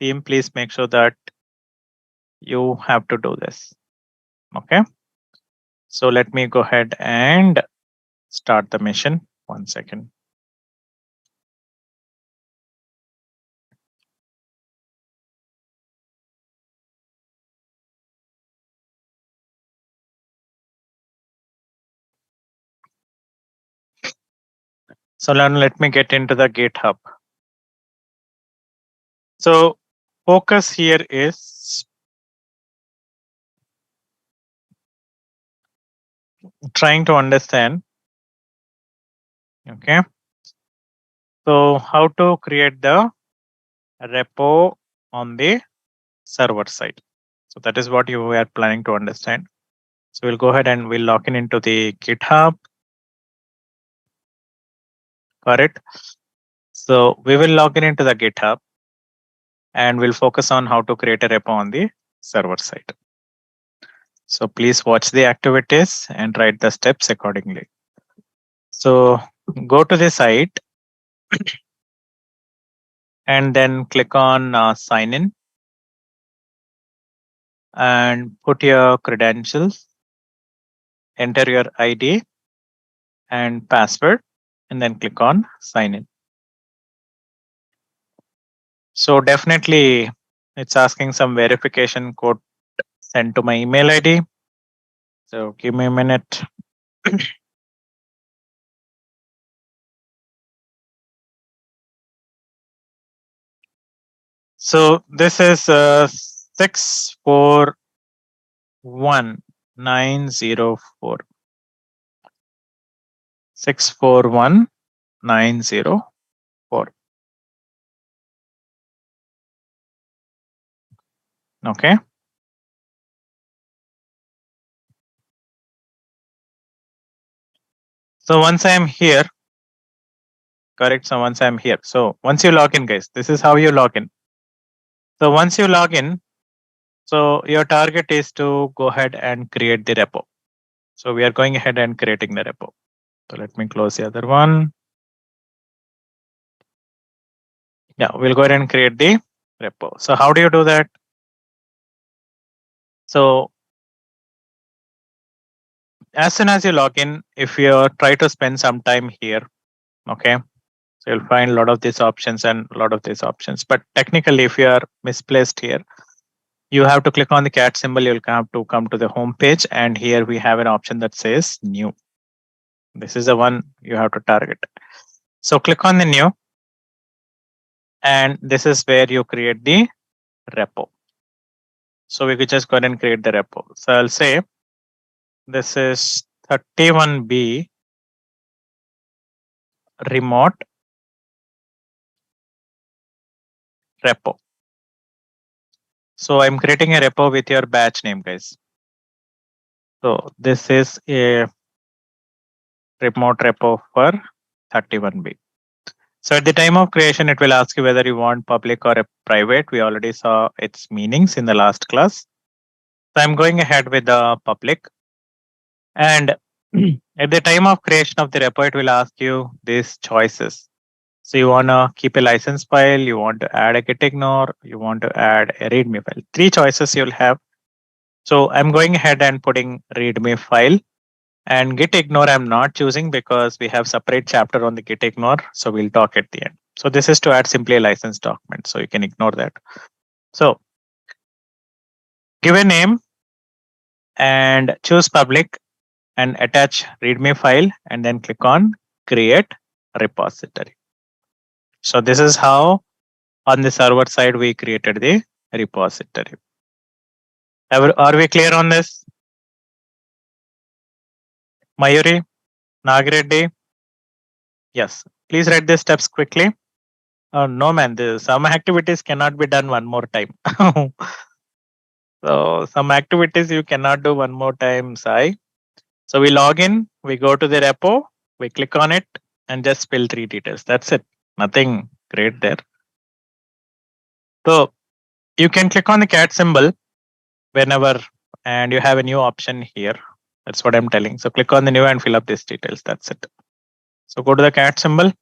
team, please make sure that you have to do this. Okay. So let me go ahead and start the mission. 1 second. So let me get into the GitHub. So focus here is trying to understand. Okay. So how to create the repo on the server side. So that is what you are planning to understand. So we'll go ahead and we'll log in into the GitHub. Correct. So we will log in into the GitHub and we'll focus on how to create a repo on the server side. So please watch the activities and write the steps accordingly. So go to the site and then click on sign in and put your credentials, enter your ID and password, and then click on sign in. So definitely it's asking some verification code sent to my email ID. So give me a minute. So this is 641904. 641904. Okay. So once I am here, correct. So once I'm here. So once you log in, guys, this is how you log in. So once you log in, so your target is to go ahead and create the repo. So we are going ahead and creating the repo. So let me close the other one. Yeah, we'll go ahead and create the repo. So how do you do that? So as soon as you log in, if you try to spend some time here, okay, so you'll find a lot of these options and a lot of these options. But technically, if you are misplaced here, you have to click on the cat symbol. You'll have to come to the home page, and here we have an option that says new. This is the one you have to target. So click on the new, and this is where you create the repo. So we could just go ahead and create the repo. So I'll say this is 31B remote repo. So I'm creating a repo with your batch name, guys. So this is a remote repo for 31B. So at the time of creation, it will ask you whether you want public or a private. We already saw its meanings in the last class. So I'm going ahead with the public. And at the time of creation of the repo, it will ask you these choices. So you want to keep a license file, you want to add a git ignore, you want to add a readme file. Three choices you'll have. So I'm going ahead and putting readme file. And git ignore I'm not choosing because we have separate chapter on the git ignore. So we'll talk at the end. So this is to add simply a license document. So you can ignore that. So give a name and choose public and attach readme file and then click on create repository. So this is how on the server side we created the repository. Are we clear on this? Mayuri, Nagreddy? Yes. Please write the steps quickly. No, man. Some activities cannot be done one more time. So some activities you cannot do one more time, Sai. So we log in, we go to the repo, we click on it, and just fill 3 details. That's it. Nothing great there. So you can click on the cat symbol whenever, and you have a new option here. That's what I'm telling. So click on the new and fill up these details. That's it. So go to the cat symbol,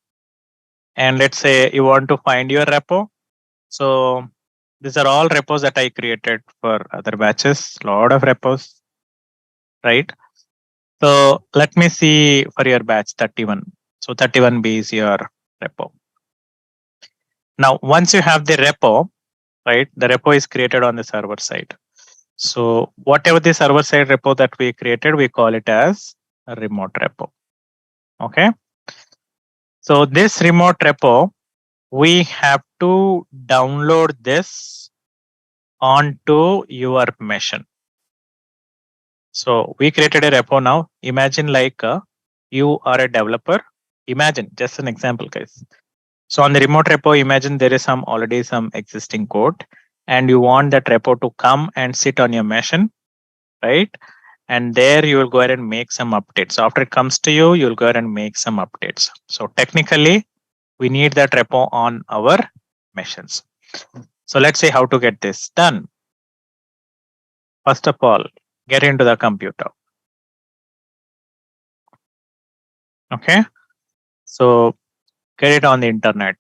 and let's say you want to find your repo. So these are all repos that I created for other batches, lot of repos, right? So let me see for your batch 31. So 31B is your repo. Now, once you have the repo, right, the repo is created on the server side. So whatever the server side repo that we created, we call it as a remote repo. Okay. So this remote repo, we have to download this onto your machine. So we created a repo now. Imagine like you are a developer. Imagine just an example, guys. So on the remote repo, imagine there is already some existing code, and you want that repo to come and sit on your machine, right? And there you will go ahead and make some updates. So after it comes to you, you'll go ahead and make some updates. So technically, we need that repo on our machines. So let's see how to get this done. First of all, get into the computer. Okay. So get it on the internet.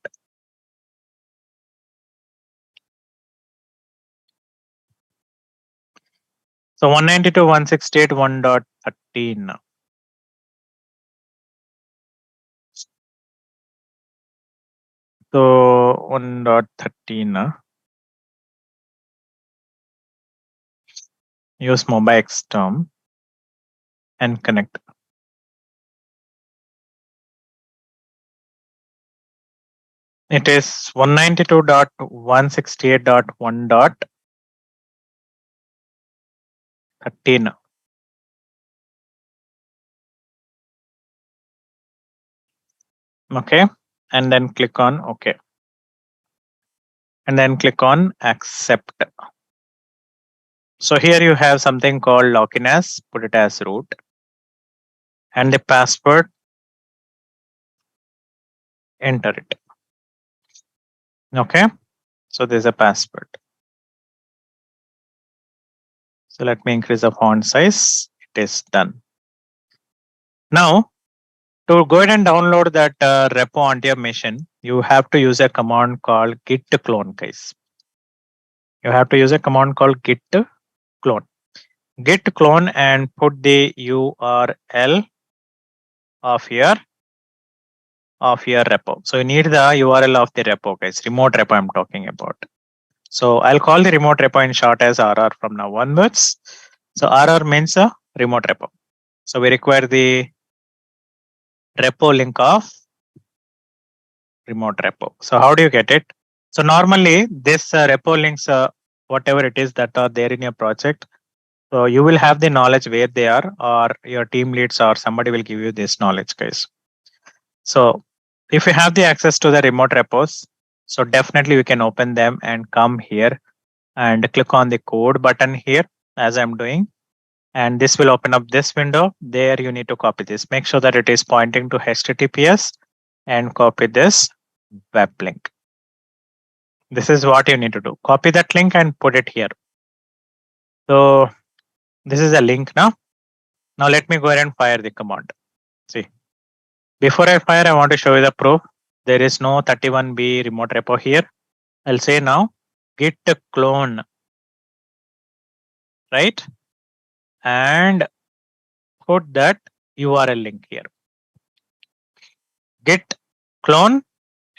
So 192.168.1.13. So 1.13. Use MobiXterm and connect. It is 192.168.1.13. Okay. And then click on OK. And then click on accept. So here you have something called login as, put it as root. And the password, enter it. Okay. So there's a password. So let me increase the font size. It is done. Now, to go ahead and download that repo onto your machine, you have to use a command called git clone, guys. You have to use a command called git clone. Git clone and put the URL of your repo. So you need the URL of the repo, guys. Remote repo I'm talking about. So I'll call the remote repo in short as RR from now onwards. So RR means a remote repo. So we require the repo link of remote repo. So how do you get it? So normally this repo links, whatever it is that are there in your project, so you will have the knowledge where they are, or your team leads or somebody will give you this knowledge, guys. So if you have the access to the remote repos, so definitely we can open them and come here and click on the code button here as I'm doing. And this will open up this window. There you need to copy this. Make sure that it is pointing to HTTPS and copy this web link. This is what you need to do. Copy that link and put it here. So this is a link now. Now let me go ahead and fire the command. See, before I fire, I want to show you the proof. There is no 31B remote repo here. I'll say now git clone, right? And put that URL link here. Git clone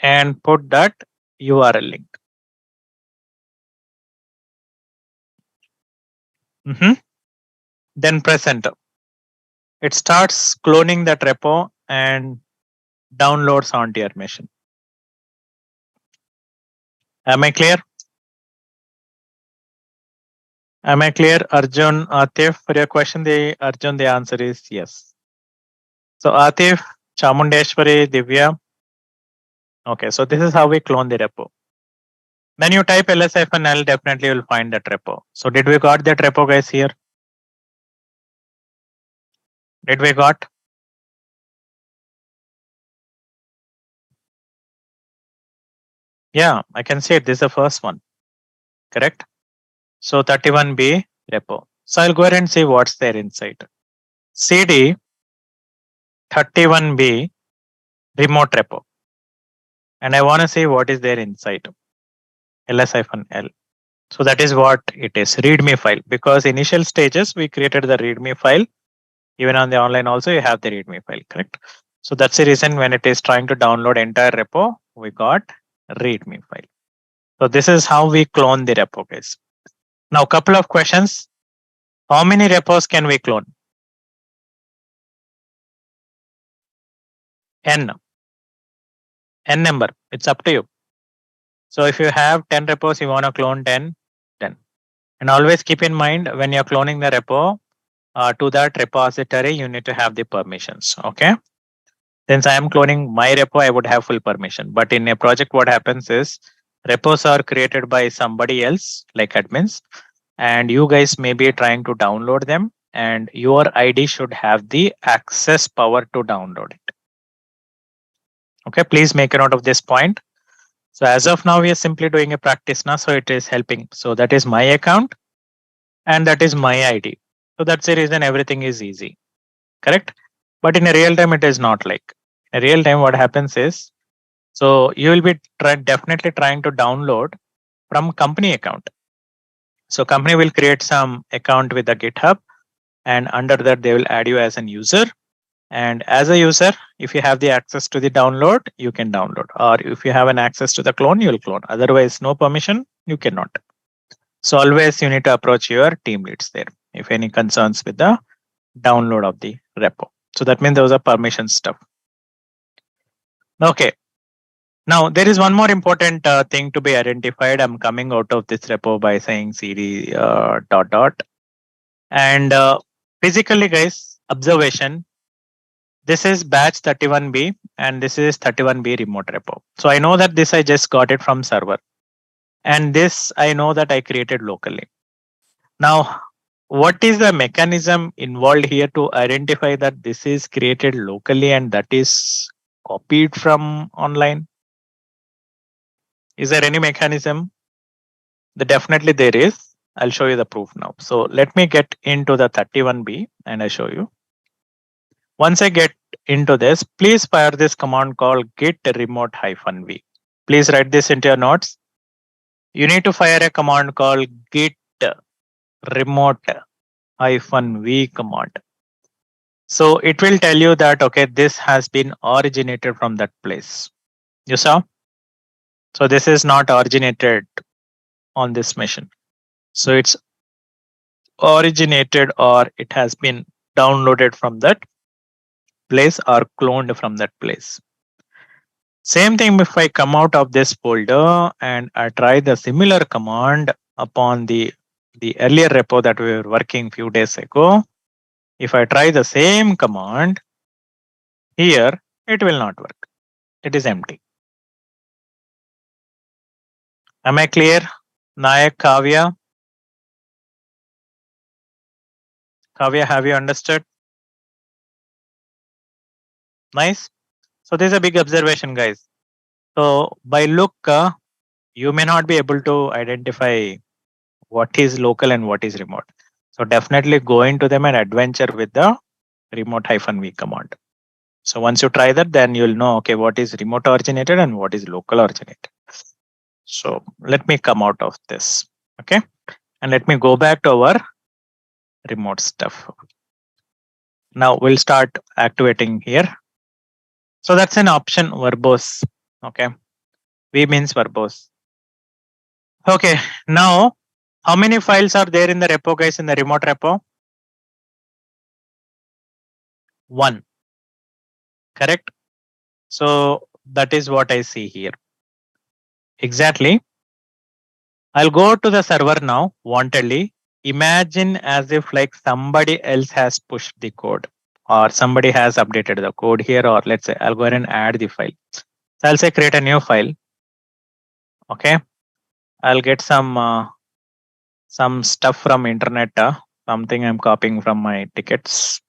and put that URL link. Then press enter. It starts cloning that repo and downloads onto your machine. Am I clear? Am I clear, Arjun, Atif? For your question, the answer is yes. So Atif, Chamundeshwari, Divya. Okay, so this is how we clone the repo. When you type lsfnl, definitely you'll find that repo. So did we got that repo, guys, here? Did we got? Yeah, I can see it. This is the first one. Correct? So 31B repo. So I'll go ahead and see what's there inside. CD 31B remote repo. And I want to see what is there inside. ls-l. So that is what it is, readme file, because initial stages we created the readme file. Even on the online also you have the readme file, correct? So that's the reason when it is trying to download entire repo, we got readme file. So this is how we clone the repo, guys. Now, couple of questions. How many repos can we clone? N number. It's up to you. So if you have 10 repos, you want to clone 10, 10. And always keep in mind when you're cloning the repo to that repository, you need to have the permissions. Okay. Since I am cloning my repo, I would have full permission. But in a project, what happens is repos are created by somebody else, like admins, and you guys may be trying to download them, and your ID should have the access power to download it. Okay, please make a note of this point. So as of now, we are simply doing a practice now, so it is helping. So that is my account and that is my ID. So that's the reason everything is easy, correct? But in a real time, it is not like. In real time, what happens is, so you will be definitely trying to download from company account. So company will create some account with the GitHub, and under that they will add you as an user. And as a user, if you have the access to the download, you can download. Or if you have an access to the clone, you will clone. Otherwise, no permission, you cannot. So always you need to approach your team leads there if any concerns with the download of the repo. So that means those are permission stuff. Okay. Now there is one more important thing to be identified. I'm coming out of this repo by saying cd dot dot. And physically, guys, observation. This is batch 31B and this is 31B remote repo. So I know that this I just got it from server. And this I know that I created locally. Now, what is the mechanism involved here to identify that this is created locally and that is copied from online? Is there any mechanism? Definitely there is. I'll show you the proof now. So let me get into the 31B and I show you. Once I get into this, please fire this command called git remote -v. Please write this into your notes. You need to fire a command called git remote -v command. So it will tell you that, okay, this has been originated from that place. You saw? So this is not originated on this machine. So it's originated or it has been downloaded from that place or cloned from that place. Same thing if I come out of this folder and I try the similar command upon the earlier repo that we were working few days ago. If I try the same command here, it will not work. It is empty. Am I clear? Nayak, Kavya? Kavya, have you understood? Nice. So this is a big observation, guys. So by look, you may not be able to identify what is local and what is remote. So definitely go into them and adventure with the remote -v command. So once you try that, then you'll know, okay, what is remote originated and what is local originated. So let me come out of this. Okay. And let me go back to our remote stuff. Now we'll start activating here. So that's an option, verbose. Okay. V means verbose. Okay. Now, how many files are there in the repo, guys, in the remote repo? 1. Correct. So that is what I see here. Exactly. I'll go to the server now, wantedly. Imagine as if like somebody else has pushed the code or somebody has updated the code here, or let's say I'll go ahead and add the file. So I'll say create a new file. Okay. I'll get some stuff from internet, something I'm copying from my tickets.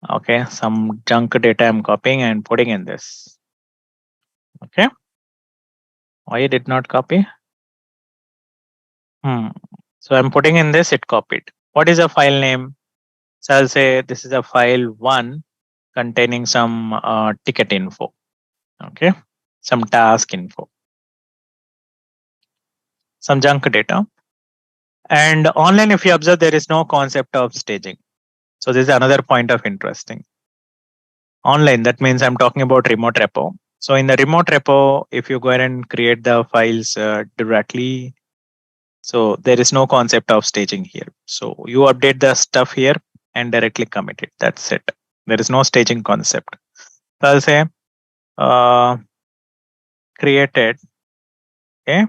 Okay, some junk data I'm copying and putting in this. Okay. Why it did not copy? So I'm putting in this, it copied. What is a file name? So I'll say this is a file 1 containing some ticket info. Okay, some task info. some junk data. And online, if you observe, there is no concept of staging. So this is another point of interesting. Online, that means I'm talking about remote repo. So in the remote repo, if you go ahead and create the files directly, so there is no concept of staging here. So you update the stuff here and directly commit it. That's it. There is no staging concept. So I'll say created a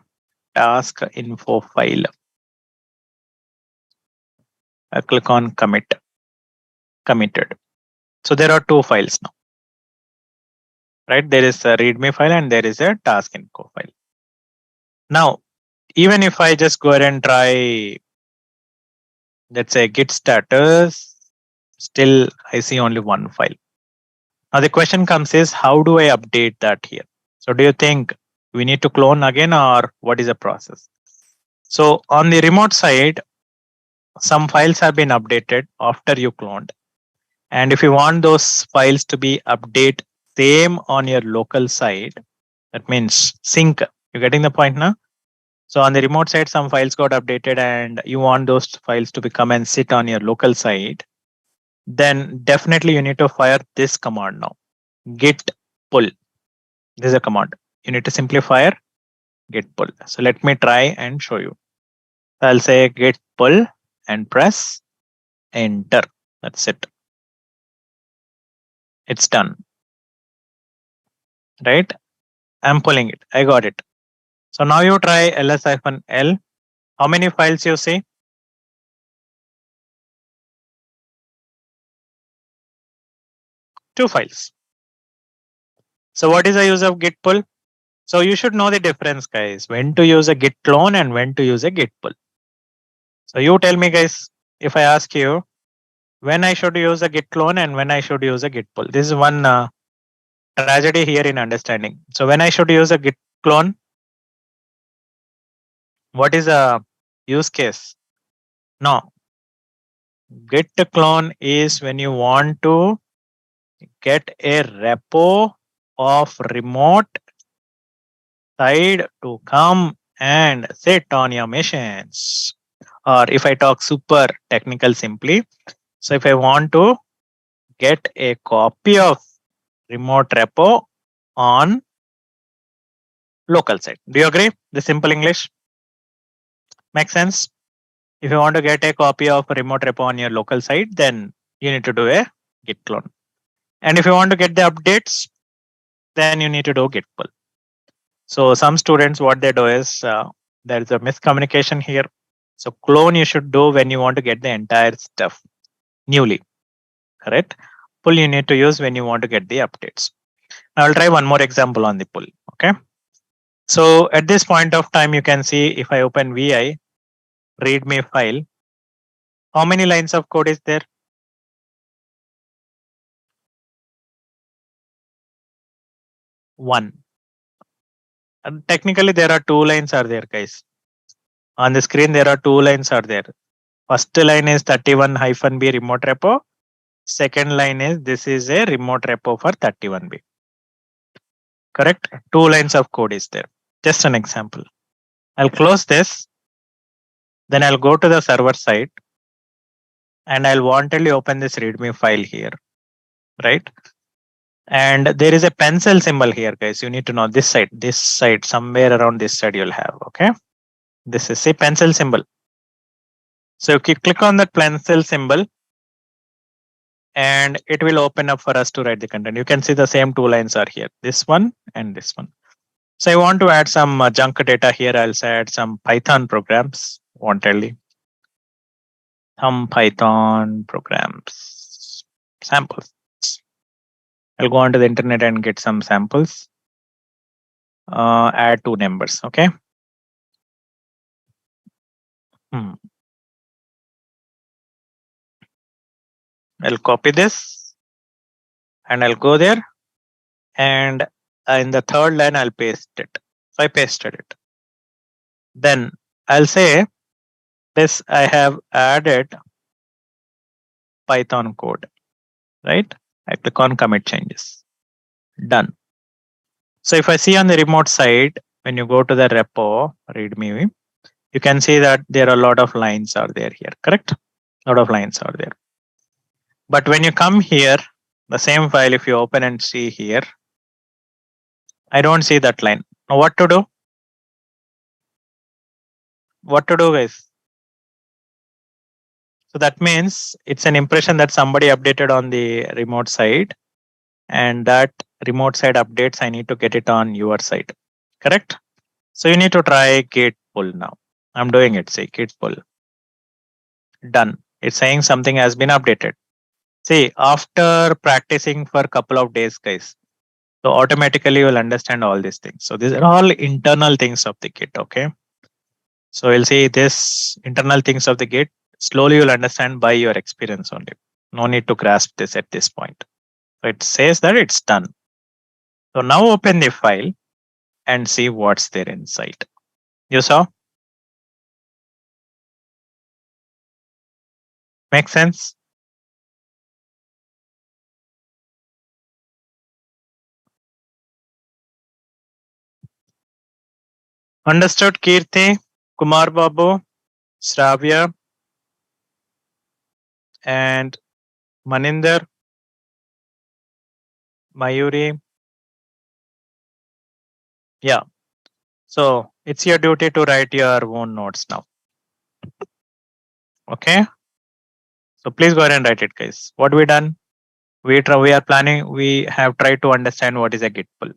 task info file. I click on committed. So there are two files now, right? There is a README file and there is a task info file. Now, even if I just go ahead and try, let's say git status, still I see only one file. Now the question comes is, how do I update that here? So do you think we need to clone again, or what is the process? So on the remote side, some files have been updated after you cloned. And if you want those files to be update same on your local side, that means sync. You're getting the point now? So on the remote side, some files got updated and you want those files to become and sit on your local side, then definitely you need to fire this command now. Git pull. This is a command. You need to simply fire git pull. So let me try and show you. I'll say git pull and press enter. That's it. It's done. Right? I'm pulling it. I got it. So now you try ls-l. How many files you see? Two files. So what is the use of git pull? So you should know the difference, guys, when to use a git clone and when to use a git pull. So you tell me, guys, if I ask you when I should use a git clone and when I should use a git pull. This is one tragedy here in understanding. So when I should use a git clone, what is a use case? No. Git clone is when you want to get a repo of remote side to come and sit on your machines. Or if I talk super technical simply, so if I want to get a copy of remote repo on local side. Do you agree? The simple English makes sense? If you want to get a copy of a remote repo on your local site, then you need to do a git clone. And if you want to get the updates, then you need to do git pull. So some students, what they do is there is a miscommunication here. So clone you should do when you want to get the entire stuff newly, correct? Pull you need to use when you want to get the updates. Now I'll try one more example on the pull. Okay. So at this point of time, you can see if I open VI readme file, how many lines of code is there? One. And technically, there are two lines are there, guys. On the screen, there are two lines are there. First line is 31-B remote repo. Second line is this is a remote repo for 31B. Correct? Two lines of code is there. Just an example. I'll close this. Then I'll go to the server side. And I'll wantonly open this readme file here. Right? And there is a pencil symbol here, guys. You need to know this side, somewhere around this side you'll have. Okay. This is a pencil symbol. So if you click on that pencil symbol, and it will open up for us to write the content. You can see the same two lines are here, this one and this one. So I want to add some junk data here. I'll add some Python programs, wantonly. Some Python programs, samples. I'll go onto the internet and get some samples. Add two numbers, okay? I'll copy this and I'll go there, and in the third line I'll paste it. So I pasted it. Then I'll say this, I have added Python code, right? I click on commit changes. Done. So if I see on the remote side, when you go to the repo, readme, you can see that there are a lot of lines are there here, correct? A lot of lines are there. But when you come here, the same file, if you open and see here, I don't see that line. Now what to do? What to do, guys? So that means it's an impression that somebody updated on the remote side, and that remote side updates, I need to get it on your side, correct? So you need to try git pull now. I'm doing it. Say git pull. Done. It's saying something has been updated. See, after practicing for a couple of days, guys, so automatically you'll understand all these things. So these are all internal things of the Git. Okay. So you'll see this internal things of the Git. Slowly you'll understand by your experience only. No need to grasp this at this point. So it says that it's done. So now open the file and see what's there inside. You saw? Make sense? Understood, Kirti, Kumar Babu, Shravya, and Maninder, Mayuri. Yeah. So it's your duty to write your own notes now. Okay. So please go ahead and write it, guys. What we done? We are planning. We have tried to understand what is a git pull.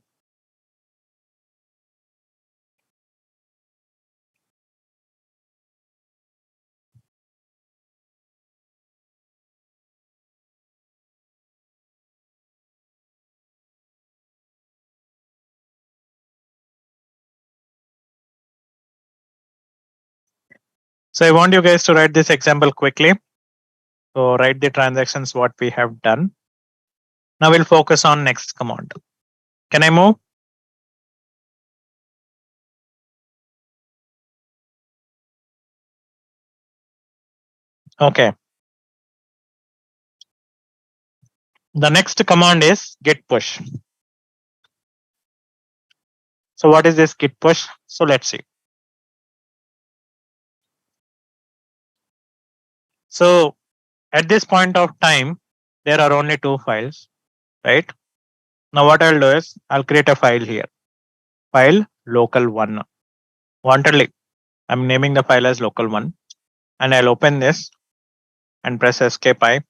So I want you guys to write this example quickly. So write the transactions what we have done. Now we'll focus on next command. Can I move? Okay. The next command is git push. So what is this git push? So let's see. So at this point of time, there are only two files, right? Now what I'll do is I'll create a file here. File local1. Wantedly, I'm naming the file as local1, and I'll open this and press escape I.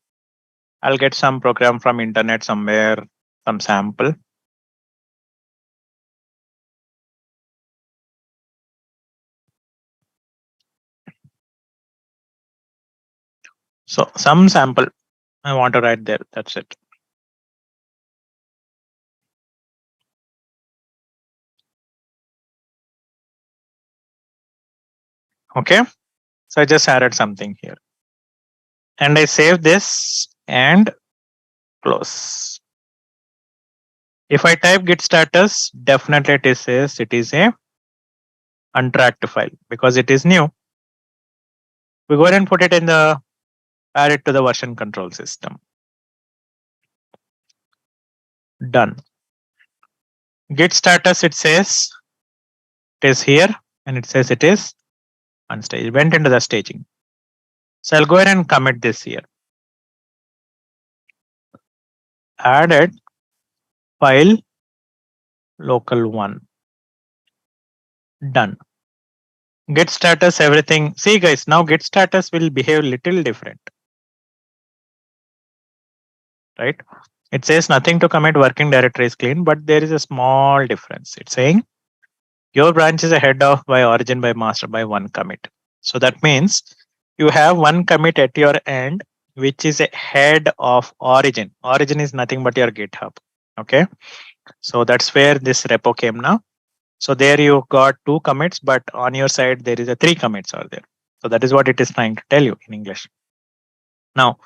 I'll get some program from internet somewhere, some sample. So some sample I want to write there. That's it. Okay. So I just added something here. And I save this and close. If I type git status, definitely it says it is a untracked file because it is new. We go ahead and put it in the add it to the version control system. Done. Git status, it says it is here and it says it is on stage. It went into the staging. So I'll go ahead and commit this here. Added file local1. Done. Git status, everything. See guys, now git status will behave little different. Right? It says nothing to commit, working directory is clean, but there is a small difference. It's saying your branch is ahead of by origin by master by one commit. So that means you have one commit at your end, which is ahead of origin. Origin is nothing but your GitHub. Okay. So that's where this repo came now. So there you got two commits, but on your side, there is a three commits are there. So that is what it is trying to tell you in English. Now,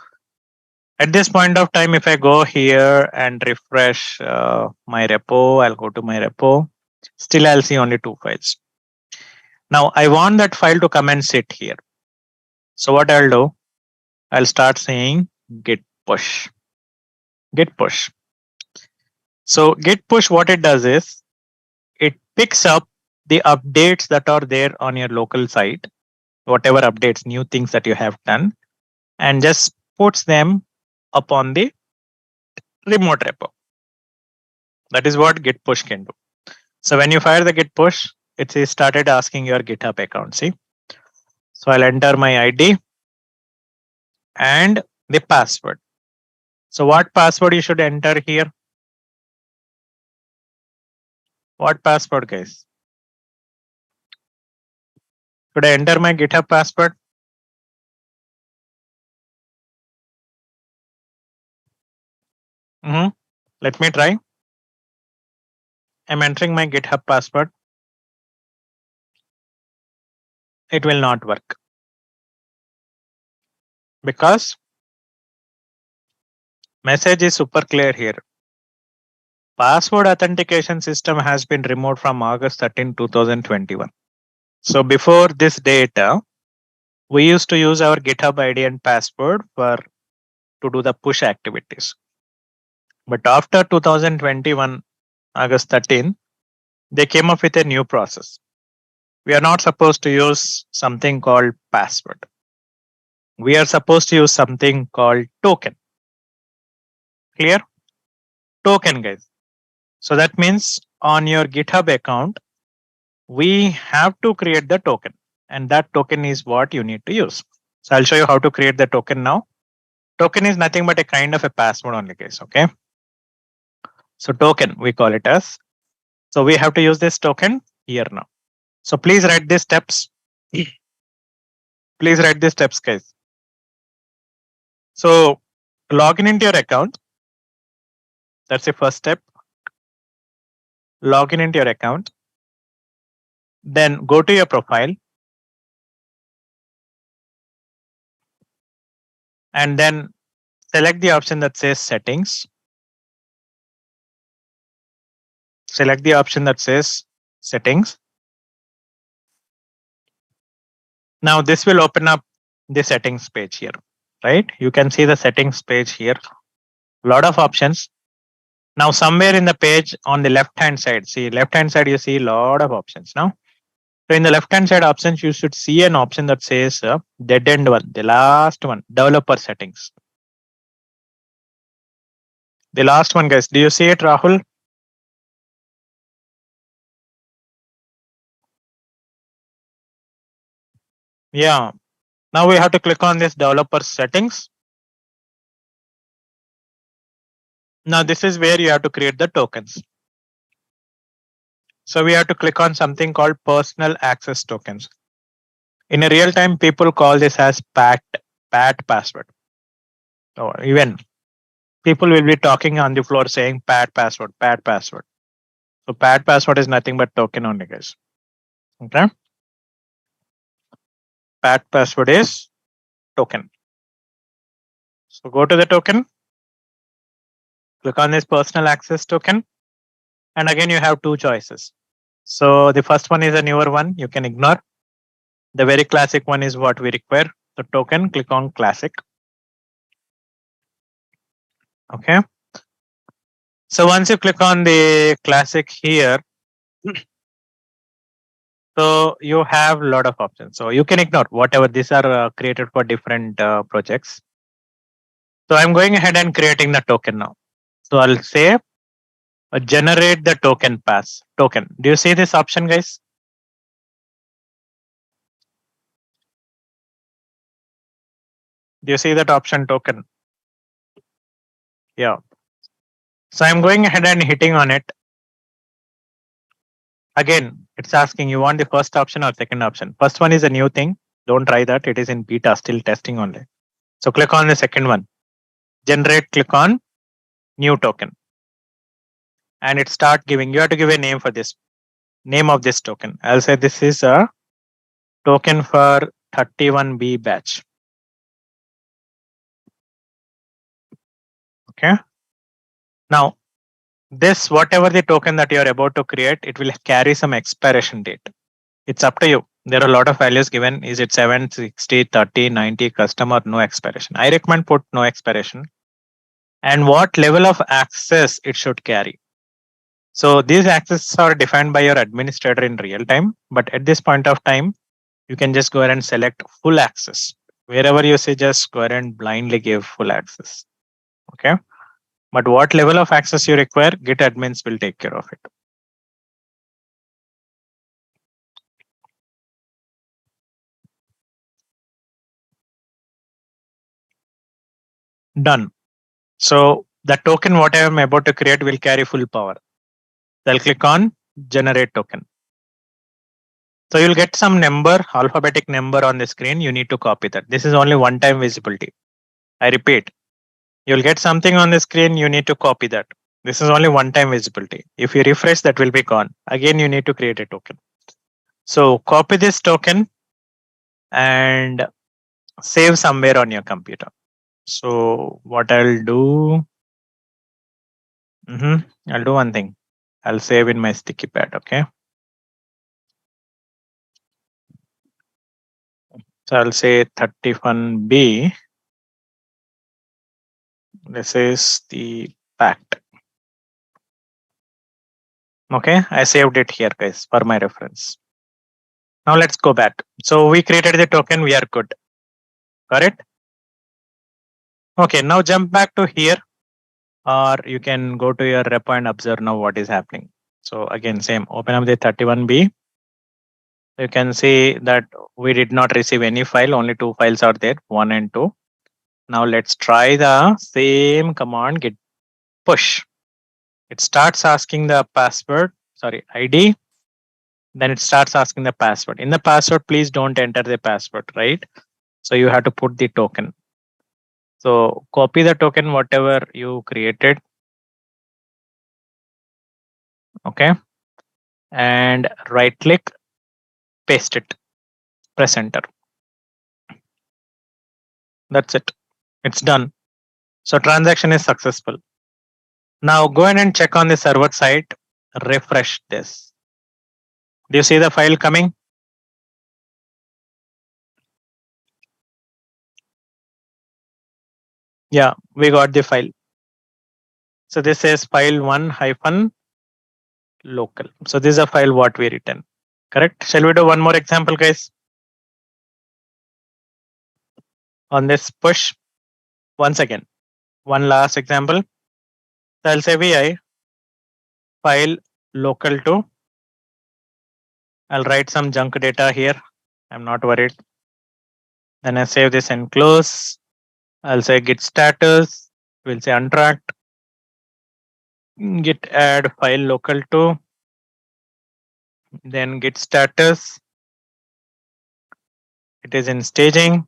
at this point of time, if I go here and refresh my repo, I'll go to my repo. Still, I'll see only two files. Now, I want that file to come and sit here. So what I'll do, I'll start saying git push. Git push. So git push, what it does is it picks up the updates that are there on your local site, whatever updates, new things that you have done, and just puts them upon the remote repo. That is what git push can do. So when you fire the git push, it is started asking your GitHub account. See, so I'll enter my ID and the password. So what password you should enter here? What password, guys? Should I enter my GitHub password? Let me try. I'm entering my GitHub password. It will not work because message is super clear here. Password authentication system has been removed from August 13, 2021. So before this data, we used to use our GitHub ID and password to do the push activities. But after 2021, August 13, they came up with a new process. We are not supposed to use something called password. We are supposed to use something called token. Clear? Token, guys. So that means on your GitHub account, we have to create the token, and that token is what you need to use. So I'll show you how to create the token now. Token is nothing but a kind of a password only, guys. Okay. So token, we call it as. So we have to use this token here now. So please write these steps. Please write these steps, guys. So log in into your account. That's the first step. Log in into your account. Then go to your profile. And then select the option that says settings. Select the option that says settings. Now this will open up the settings page here, right? You can see the settings page here. A lot of options. Now somewhere in the page on the left hand side, see left hand side, you see a lot of options now. So in the left hand side options, you should see an option that says dead end one, the last one, developer settings. The last one, guys. Do you see it, Rahul? Yeah. Now we have to click on this developer settings. Now this is where you have to create the tokens. So we have to click on something called personal access tokens. In a real time, people call this as PAT password. Or even people will be talking on the floor saying PAT password, PAT password. So PAT password is nothing but token only, guys. Okay. PAT password is token. So go to the token. Click on this personal access token. And again, you have two choices. So the first one is a newer one. You can ignore. The very classic one is what we require. The token, click on classic. Okay. So once you click on the classic here, so you have a lot of options. So you can ignore whatever these are created for different projects. So I'm going ahead and creating the token now. So I'll say generate the token token. Do you see this option, guys? Do you see that option token? Yeah. So I'm going ahead and hitting on it. Again, it's asking you want the first option or second option. First one is a new thing. Don't try that. It is in beta, still testing only. So click on the second one. Generate, click on new token. And it start giving, you have to give a name for this. Name of this token. I'll say this is a token for 31B batch. Okay. Now, this, whatever the token that you are about to create, it will carry some expiration date. It's up to you. There are a lot of values given. Is it 7, 60, 30, 90, custom, or no expiration? I recommend put no expiration. And what level of access it should carry. So these access are defined by your administrator in real time. But at this point of time, you can just go ahead and select full access. Wherever you say, just go ahead and blindly give full access. Okay. But what level of access you require, Git admins will take care of it. Done. So the token, what I am about to create, will carry full power. So I'll click on generate token. So you'll get some number, alphabetic number on the screen. You need to copy that. This is only one time visibility. I repeat, you'll get something on the screen. You need to copy that. This is only one time visibility. If you refresh, that will be gone. Again, you need to create a token. So copy this token and save somewhere on your computer. So what I'll do, I'll do one thing. I'll save in my sticky pad. Okay. So I'll say 31B. This is the pact. Okay, I saved it here, guys, for my reference. Now let's go back. So we created the token. We are good. Got it? Okay, now jump back to here, or you can go to your repo and observe now what is happening. So again, same. Open up the 31B. You can see that we did not receive any file. Only two files are there, 1 and 2. Now let's try the same command, git push. It starts asking the password, sorry, ID. Then it starts asking the password. In the password, please don't enter the password, right? So you have to put the token. So copy the token, whatever you created. Okay. And right click, paste it, press enter. That's it. It's done. So transaction is successful. Now go ahead and check on the server side, refresh this. Do you see the file coming? Yeah, we got the file. So this is file 1 hyphen local. So this is a file what we written. Correct? Shall we do one more example, guys? On this push, once again, one last example. So I'll say vi file local to. I'll write some junk data here. I'm not worried. Then I save this and close. I'll say git status. We'll say untracked. Git add file local to. Then git status. It is in staging.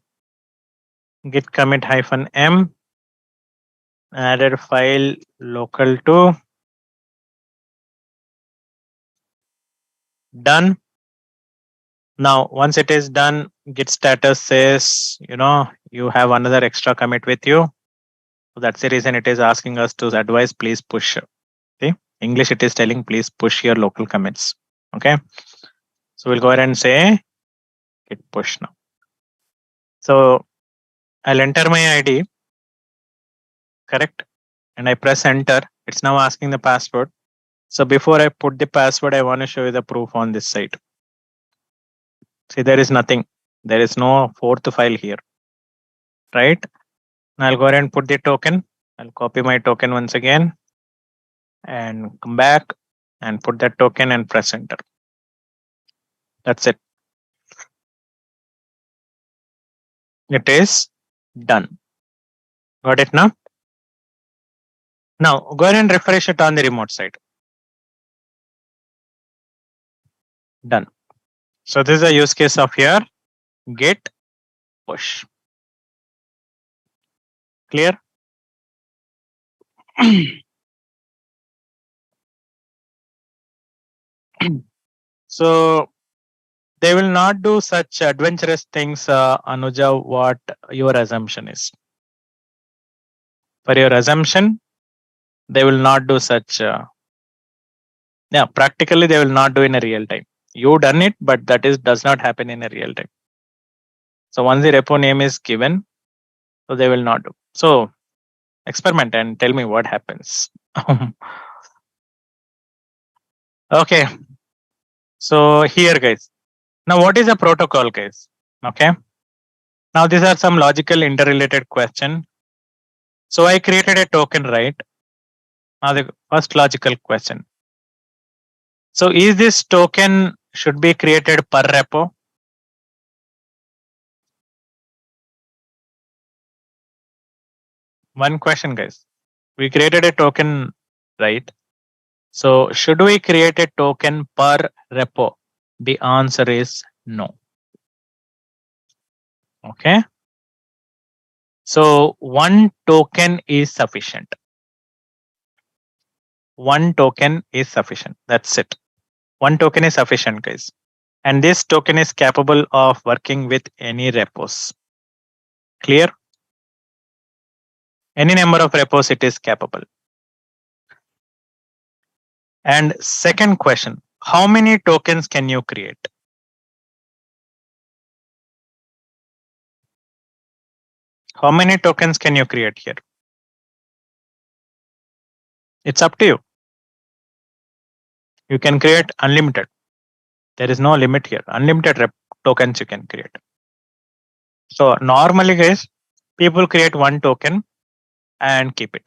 Git commit hyphen m. Added file local to. Done. Now, once it is done, git status says, you have another extra commit with you. So that's the reason it is asking us to advise, please push. Okay. English, it is telling, please push your local commits. Okay. So we'll go ahead and say git push now. So I'll enter my ID, correct? And I press enter. It's now asking the password. So before I put the password, I want to show you the proof on this side. See, there is nothing. There is no fourth file here, right? Now I'll go ahead and put the token. I'll copy my token once again and come back and put that token and press enter. That's it. It is done. Got it now? Now go ahead and refresh it on the remote side. Done. So this is a use case of here git push. Clear? So they will not do such adventurous things, Anuja, what your assumption is. For your assumption, they will not do such. Yeah, practically they will not do in a real time. You done it, but that does not happen in a real time. So once the repo name is given, so they will not do. So experiment and tell me what happens. Okay. So here, guys. Now, what is a protocol, guys? Okay. Now, these are some logical interrelated question. So I created a token, right? Now, the first logical question. So is this token should be created per repo? One question, guys. We created a token, right? So should we create a token per repo? The answer is no. Okay. So one token is sufficient. One token is sufficient. That's it. One token is sufficient, guys. And this token is capable of working with any repos. Clear? Any number of repos it is capable. And second question, how many tokens can you create? How many tokens can you create here? It's up to you. You can create unlimited. There is no limit here. Unlimited tokens you can create. So normally, guys, people create one token and keep it.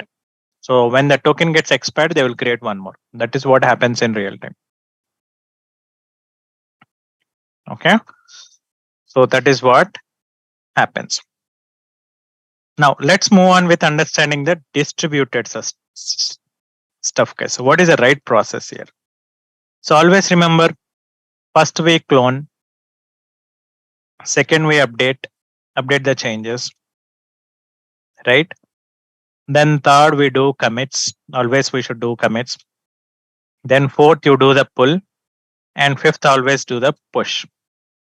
So when the token gets expired, they will create one more. That is what happens in real time. Okay. So that is what happens. Now let's move on with understanding the distributed stuff, guys. So what is the right process here? So always remember, first we clone, second we update the changes, right? Then third we do commits. Always we should do commits. Then fourth you do the pull, and fifth always do the push.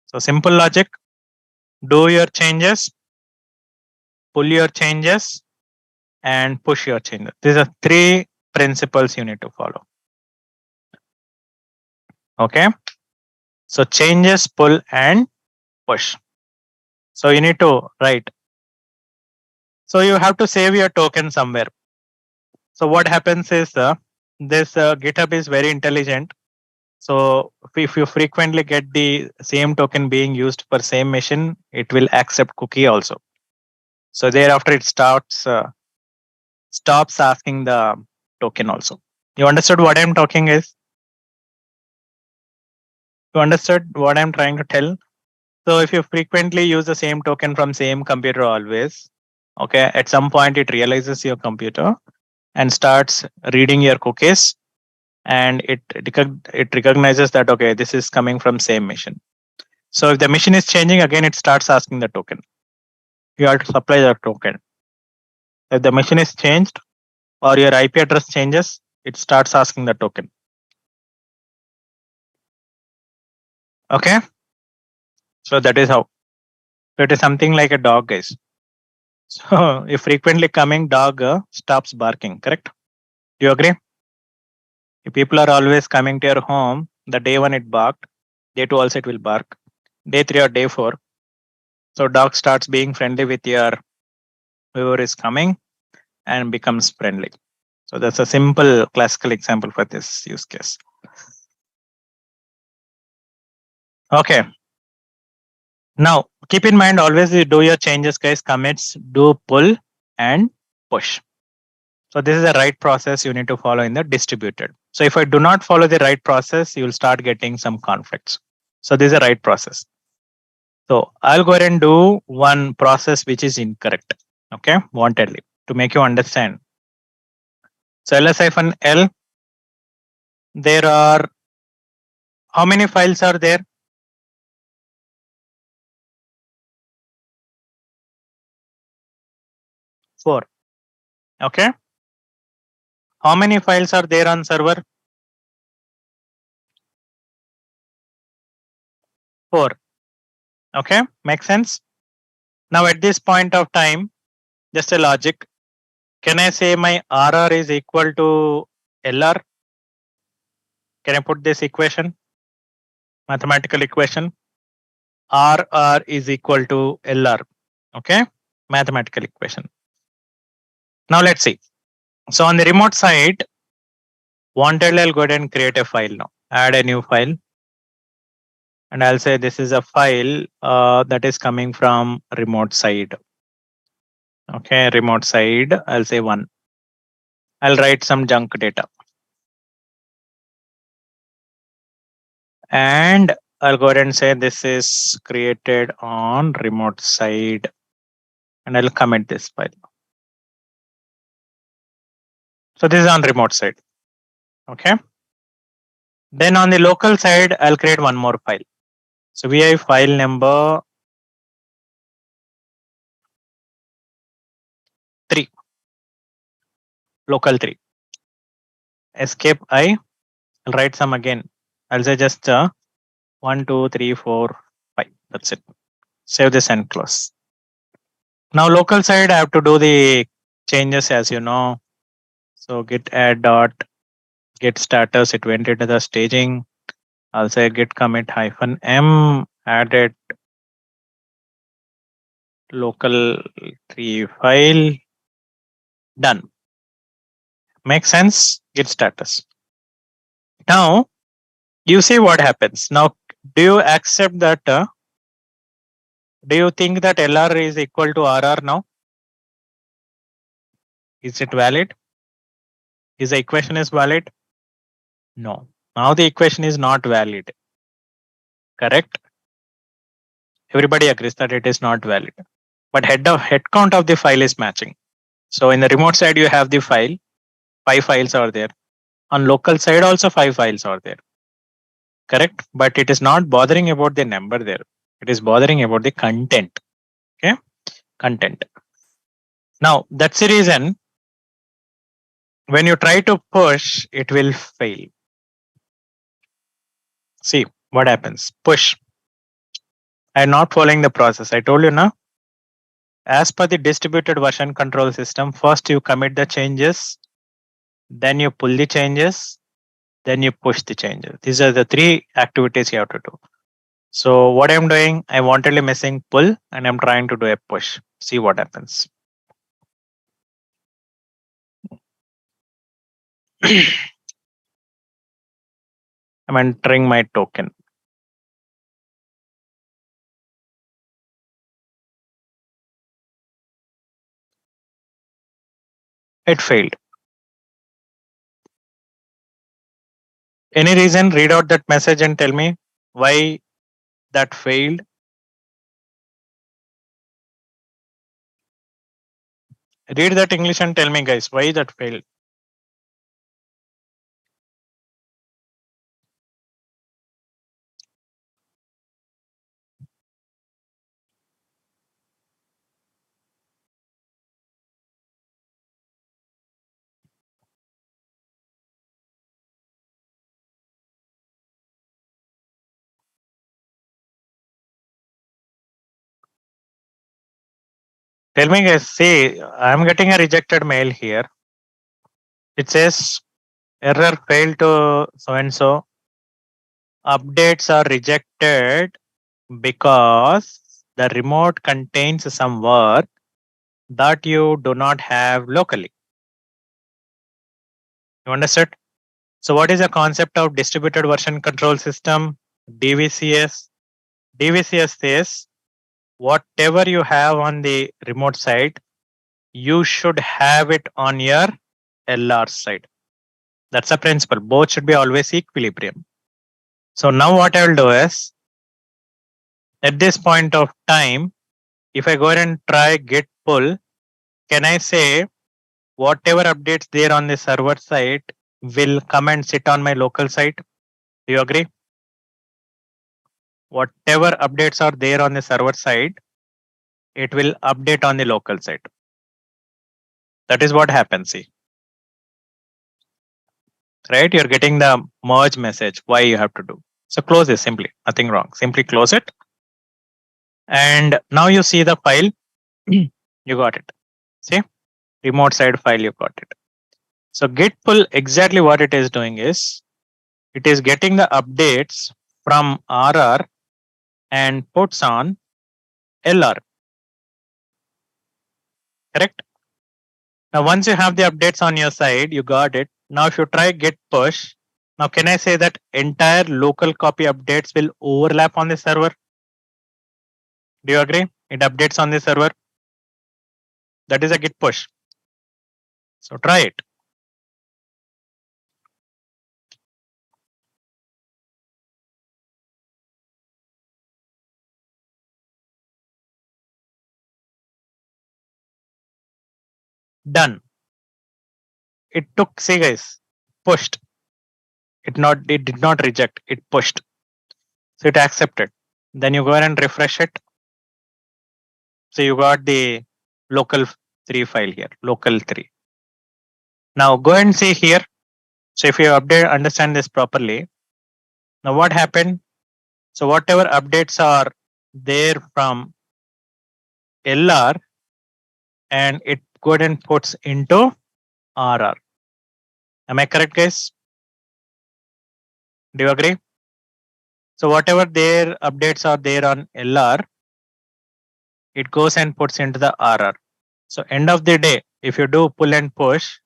So simple logic: do your changes, pull your changes, and push your changes. These are three principles you need to follow. Okay. So changes, pull, and push. So you need to write. So you have to save your token somewhere. So what happens is this GitHub is very intelligent. So if you frequently get the same token being used for same machine, it will accept cookie also. So thereafter it stops asking the token also. You understood what I'm talking is? You understood what I'm trying to tell? So if you frequently use the same token from same computer always, okay, at some point it realizes your computer and starts reading your cookies, and it recognizes that, okay, this is coming from same machine. So if the machine is changing, again it starts asking the token. You have to supply the token. If the machine is changed or your IP address changes, it starts asking the token. Okay. So that is how. So it is something like a dog, guys. So if frequently coming dog stops barking, correct? Do you agree? If people are always coming to your home, the day one it barked, day two also it will bark. Day three or day four, so dog starts being friendly with your whoever is coming and becomes friendly. So that's a simple classical example for this use case. Okay. Now keep in mind, always you do your changes, guys, commits, do pull and push. So this is the right process you need to follow in the distributed. So if I do not follow the right process, you will start getting some conflicts. So this is the right process. So I'll go ahead and do one process which is incorrect. Okay, wantedly to make you understand. So ls-l, there are, how many files are there? 4. Okay. How many files are there on server? 4. Okay, makes sense. Now at this point of time, just a logic. Can I say my RR is equal to LR? Can I put this equation? Mathematical equation. RR is equal to LR. Okay, mathematical equation. Now let's see. So on the remote side, wantedly I'll go ahead and create a file now. add a new file. And I'll say this is a file that is coming from remote side. Okay, remote side, I'll say 1. I'll write some junk data. And I'll go ahead and say this is created on remote side. And I'll commit this file. So this is on remote side. Okay. Then on the local side, I'll create one more file. So we have file number 3. Local 3. Escape I. I'll write some again. I'll say just 1, 2, 3, 4, 5. That's it. Save this and close. Now local side, I have to do the changes as you know. So git add dot get status. It went into the staging. I'll say git commit -m added local 3 file. Done. Makes sense? Git status. Now you see what happens. Now do you accept that? Do you think that LR is equal to RR now? Is it valid? Is the equation is valid? No. Now the equation is not valid. Correct? Everybody agrees that it is not valid. But head count of the file is matching. So in the remote side, you have the file. 5 files are there. On local side also 5 files are there. Correct? But it is not bothering about the number there. It is bothering about the content. Okay? Content. Now that's the reason when you try to push, it will fail. See what happens. Push. I'm not following the process. I told you now. As per the distributed version control system, first you commit the changes, then you pull the changes, then you push the changes. These are the 3 activities you have to do. So what I'm doing, I'm wantedly missing pull and I'm trying to do a push. See what happens. I'm entering my token. It failed. Any reason? Read out that message and tell me why that failed. Read that English and tell me, guys, why that failed. Tell me, guys. See, I'm getting a rejected mail here. It says error failed to so and so. Updates are rejected because the remote contains some work that you do not have locally. You understood? So what is the concept of distributed version control system? DVCS. DVCS says whatever you have on the remote side, you should have it on your LR side. That's a principle. Both should be always equilibrium. So now what I will do is, at this point of time, if I go ahead and try git pull, can I say whatever updates there on the server side will come and sit on my local site? Do you agree? Whatever updates are there on the server side, it will update on the local site. That is what happens. See, right? You're getting the merge message. Why you have to do? So close this simply. Nothing wrong. Simply close it. And now you see the file. You got it. See, remote side file. You got it. So git pull, exactly what it is doing is, it is getting the updates from RR and puts on LR. Correct? Now once you have the updates on your side, you got it. Now if you try git push, Now, can I say that entire local copy updates will overlap on the server? Do you agree? It updates on the server. That is a git push. So try it. Done. It took, see guys, pushed. It did not reject, it pushed. So it accepted. Then you go ahead and refresh it. So you got the local 3 file here, local 3. Now go ahead and see here. So if you understand this properly, now what happened? So whatever updates are there from LR, and it go ahead and puts into RR. Am I correct, guys? Do you agree? So whatever their updates are there on LR, it goes and puts into the RR. So end of the day, if you do pull and push,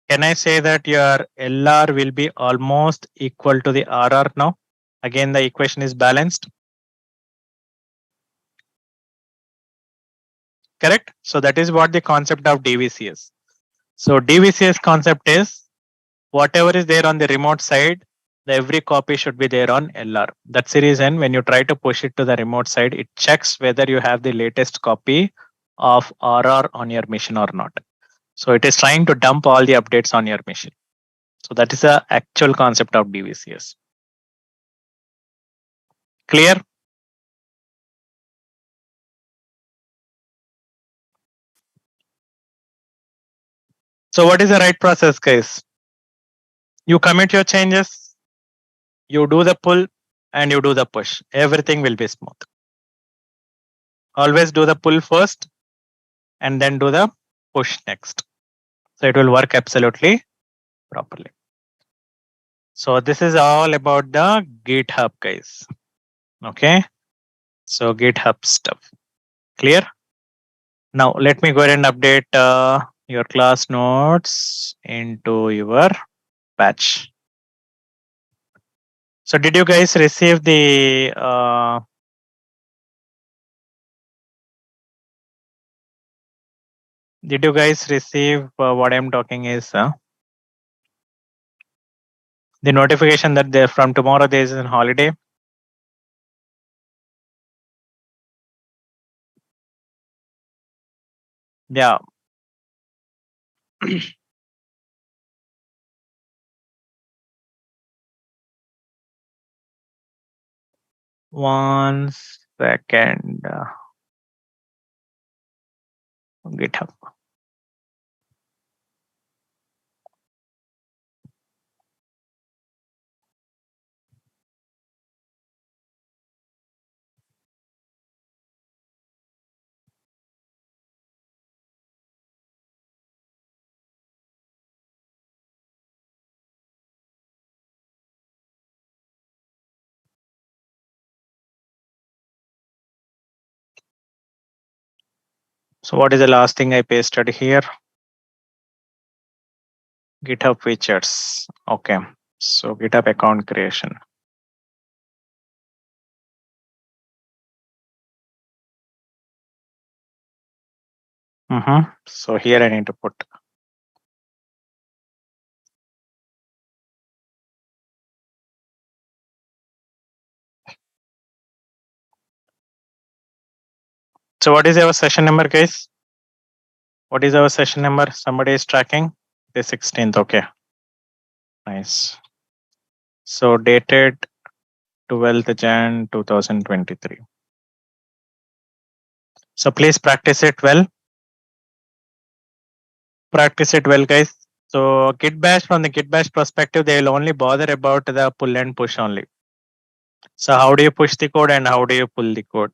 can I say that your LR will be almost equal to the RR now? Again, the equation is balanced. Correct? So that is what the concept of DVC is. So DVCS concept is whatever is there on the remote side, every copy should be there on LR. That's the reason when you try to push it to the remote side, it checks whether you have the latest copy of RR on your machine or not. So it is trying to dump all the updates on your machine. So that is the actual concept of DVCS. Clear? So what is the right process, guys? You commit your changes, you do the pull, and you do the push. Everything will be smooth. Always do the pull first and then do the push next. So it will work absolutely properly. So this is all about the GitHub, guys. Okay. So GitHub stuff. Clear? Now let me go ahead and update your class notes into your patch. So did you guys receive the what I'm talking is the notification that from tomorrow there is a holiday? Yeah. One second. GitHub. So what is the last thing I pasted here? GitHub features. Okay. So GitHub account creation. So here I need to put. So what is our session number, guys? What is our session number? Somebody is tracking the 16th. Okay. Nice. So dated 12th Jan 2023. So please practice it well. Practice it well, guys. So Git Bash, from the Git Bash perspective, they will only bother about the pull and push only. So how do you push the code and how do you pull the code?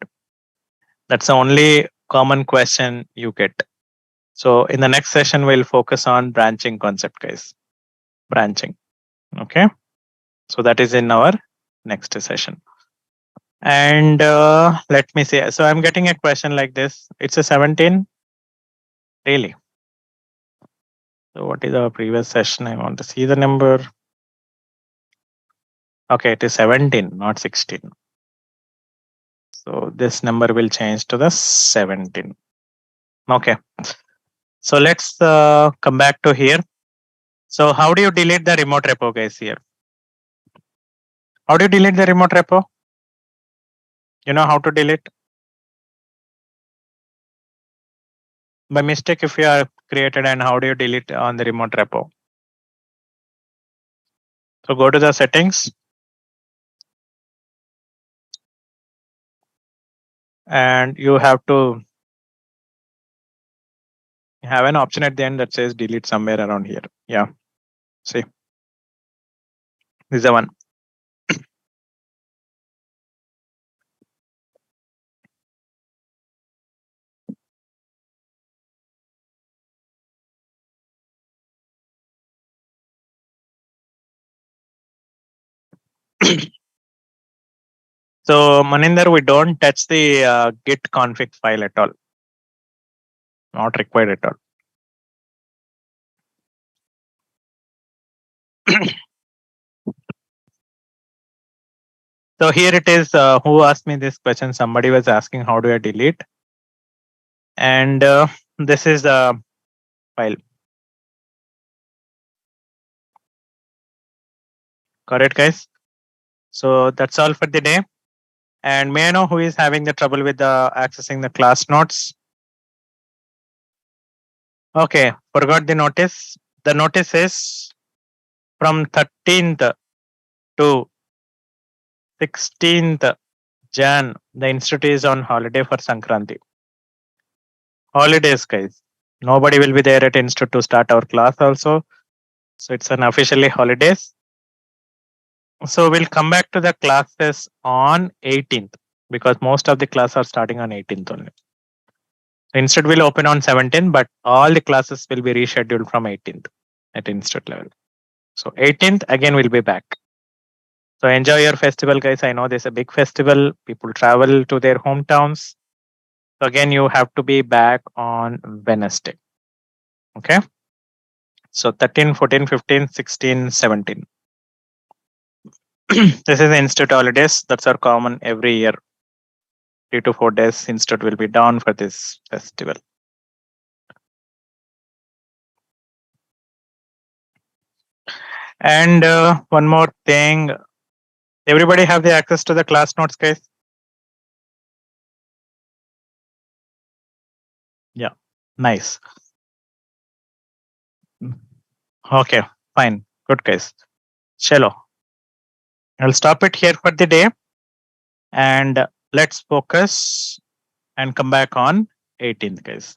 That's the only common question you get. So in the next session, we'll focus on branching concept, guys. Branching. Okay. So that is in our next session. And let me see. So I'm getting a question like this. It's a 17. Really? So what is our previous session? I want to see the number. Okay, it is 17, not 16. So this number will change to the 17. Okay. So let's come back to here. So how do you delete the remote repo, guys, here? How do you delete the remote repo? You know how to delete? By mistake, if you are created, and how do you delete on the remote repo? So go to the settings. And you have to have an option at the end that says delete somewhere around here. Yeah. See, this is the one. So Maninder, we don't touch the git config file at all. Not required at all. So here it is. Who asked me this question? Somebody was asking how do I delete? And this is the file. Correct, guys? So that's all for the day. And may I know who is having the trouble with accessing the class notes? Okay, forgot the notice. The notice is from 13th to 16th Jan. The institute is on holiday for Sankranti. Holidays, guys. Nobody will be there at institute to start our class also. So it's an officially holidays. So we'll come back to the classes on 18th because most of the classes are starting on 18th only. Institute will open on 17th, but all the classes will be rescheduled from 18th at institute level. So 18th again we'll be back. So enjoy your festival, guys. I know there's a big festival. People travel to their hometowns. So again, you have to be back on Wednesday. Okay. So 13, 14, 15, 16, 17. This is institute holidays. That's our common every year. 3 to 4 days institute will be down for this festival. And one more thing. Everybody have the access to the class notes, guys? Yeah. Nice. Okay. Fine. Good, guys. Chalo. I'll stop it here for the day. And let's focus and come back on 18th, guys.